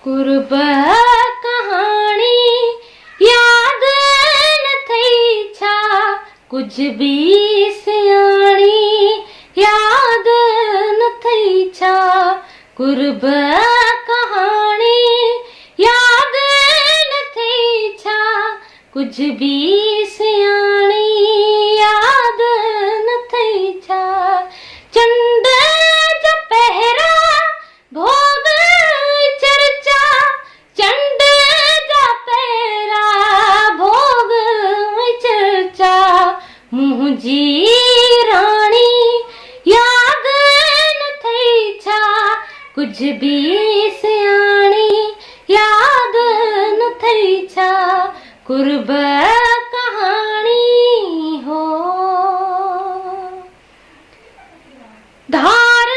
कुर्ब कहाणी याद न थई छा, कुछ भी सियाणी याद न थई छा। कुर्ब कहाणी याद न थई छा, कुछ भी सियाणी याद न थई छा। चंड जा पहरा भोग चर्चा, चंड जा पहरा भोग चर्चा। मुंहिंजी राणी याद न थई छा, कुछ भी सियाणी याद न थई छा। कुर्ब कहाणी हो धार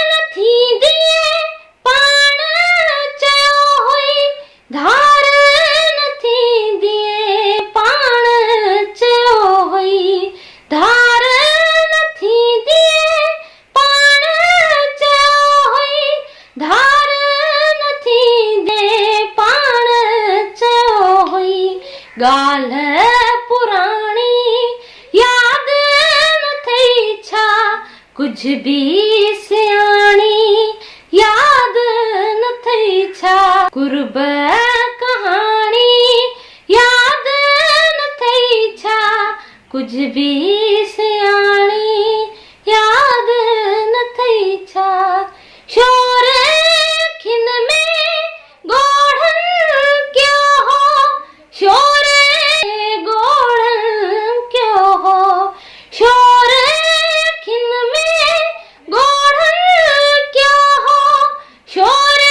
न थींदी पाण चयो हुई, धार न थींदी पाण चयो हुई। धार न थींदी पाण चयो हुई, धार न थींदी पाण चयो हुई। ॻाल्हि पुराणी याद न थई छा, कुछ भी सियाणी याद न थई छा। कुर्ब कहाणी याद न थई छा, कुछ भी सियाणी याद न थई छा। शोर खिन में गोढ़न क्यों हो, शोर गोढ़न क्यों हो। शोर खिन में गोढ़न क्यों हो, शोर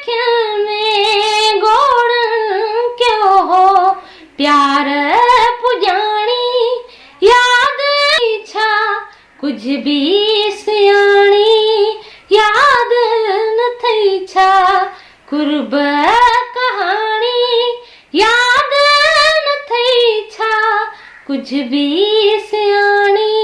खिन में गोढ़न क्यों हो। प्यार पुजाणी याद न छा, कुछ भी सियाणी याद न थई छा। कुर्ब कहाणी याद न थई छा, कुछ भी सियाणी